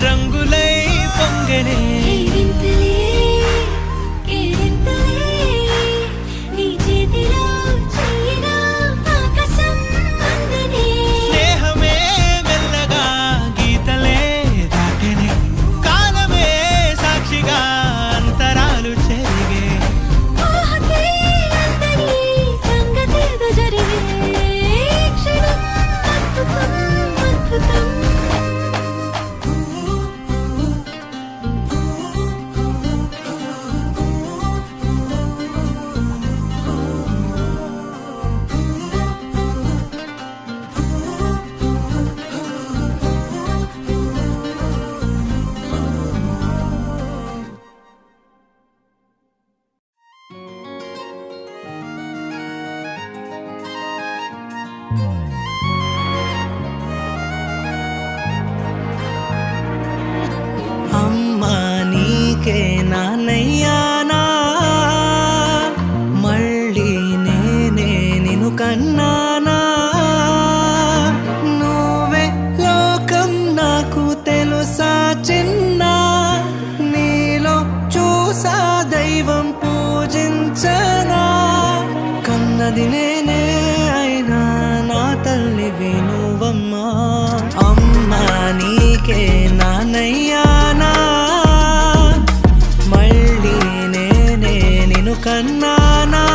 రంగులై పొంగనే స్నేహమే మెల్లగా గీతలే దాటనే కాలమే సాక్షిగా అంతరాలు చెరిగే అమ్మా నీకే నాన్నయ్యానా మళ్ళీ నేనే నిన్ను కన్నానా నువ్వే లోకం నాకు తెలుసా చిన్న నీలో చూసా దైవం పూజించనా కన్నది నేనే అయినా నా తల్లివి నువ్వమ్మా అమ్మా నీకే నాన్నయ్యానా మళ్ళీ నేనే నిన్ను కన్నానా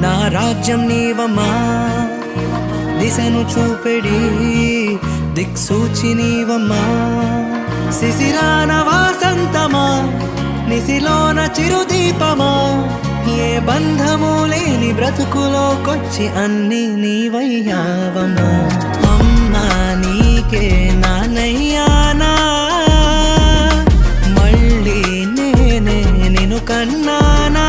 నా రాజ్యం నీవమ్మా దిశను చూపెడి దిక్సూచి నీవమ్మా శిశిరాన వాసంతమా నిశిలోన చిరుదీపమా ఏ బంధము లేని బ్రతుకులోకొచ్చి అన్ని నీవయ్యావమ్మా అమ్మా నీకే నాన్నయ్యానా మళ్ళీ నేనే నిన్ను కన్నానా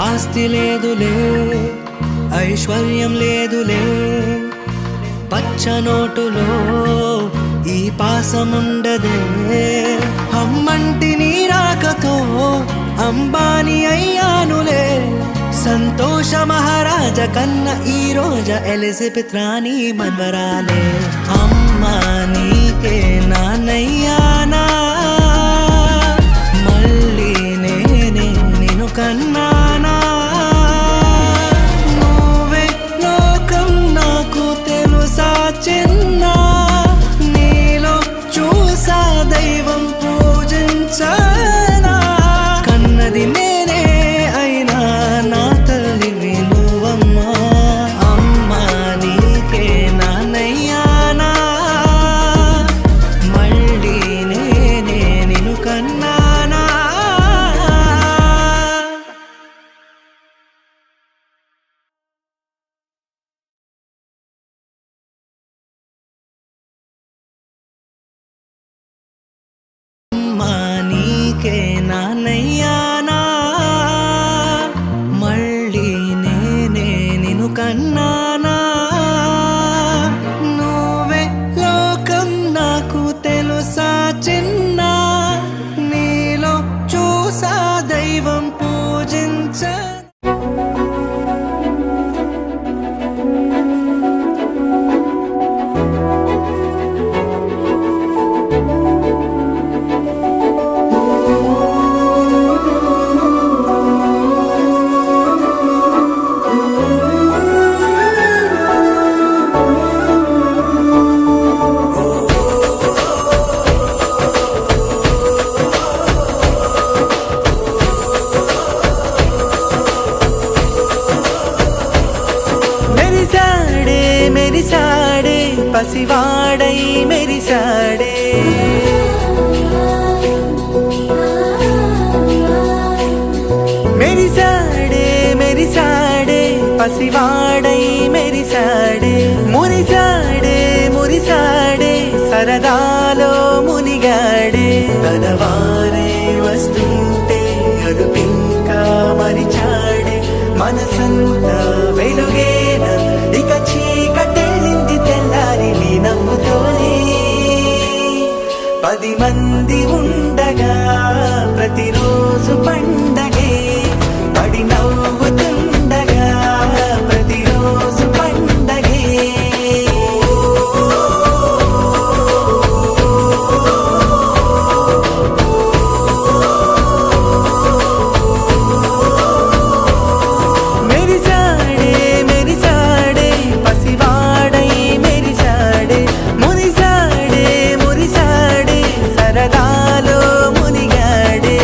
ఆస్తి లేదులే ఐశ్వర్యం లేదులే పచ్చ నోటులో ఈ పాసముండదే అమ్మంటి నీ రాకతో అంబానీ అయ్యానులే సంతోష మహారాజ కన్న ఈ రోజు ఎలిజబెత్ రాణి మన్వరాలే అమ్మా నీకే నాన్నయ్యానా మళ్ళీ నేనే నిన్ను కన్నానా నువ్వే లోకం నాకు తెలుసా చిన్న నీలో చూసా దైవం పూజించనా కన్నది నేనే అయినా నా తల్లివి నువ్వమ్మా అమ్మా నీకే నాన్నయ్యానా మళ్ళీ నేనే నిన్ను కన్నానా అమ్మా నీకే నాన్నయ్యానా మళ్ళీ నేనే నిన్ను కన్నానా నువ్వే లోకం నాకు తెలుసా చిన్న నీలో చూసా దైవం పూజించ మెరిసాడే పసివాడై మెరిసాడే మెరిసాడే మెరిసాడే పసివాడై మెరిసాడే మురిసాడే మురిసాడే సరదాలో మునిగాడే తనవారే వస్తుంటే అడుపింకా మరిచాడే మనసంతా వెలుగేన ఇక చీకటెళ్ళింది తెల్లారి నీ నవ్వుతోనే 10 మంది ఉండగా ప్రతిరోజు పండగే పడి నవ్వుతుండగా ప్రతిరోజు పండగే మెరిసాడే మెరిసాడే పసివాడై మెరిసాడే మురిసాడే మురిసాడే సరదాలో మునిగాడే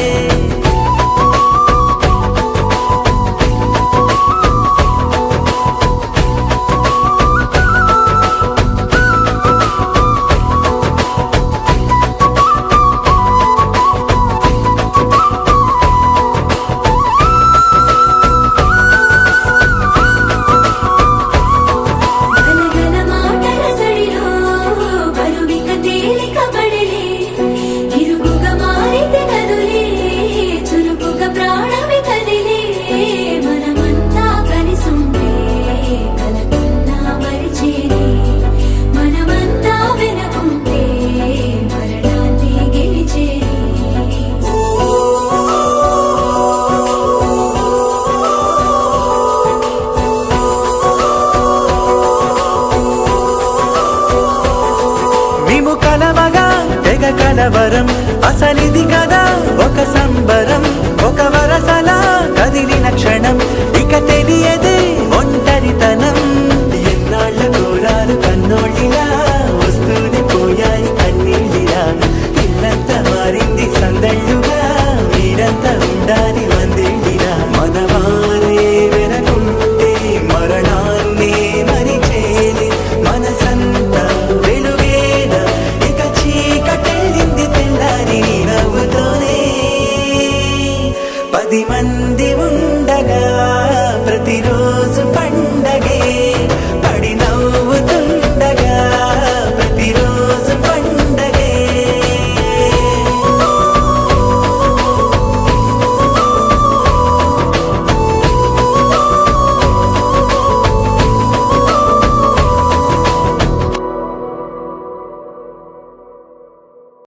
గలగల మాటల సడిలో బరువిక తేలిక పడలే ఇరుగుగా మారితే కదులే చురుకుగా ప్రాణమి కదిలే మనమంతా కలిసుంటే కలకున్నా మరిచేనే మనమంతా వెనకుంటే మరణాన్ని గెలిచేనే మేము కలవగా తెగ కలవరం అసలిది కదా ఒక సంబరం ఒక వరసలా కదిలిన క్షణం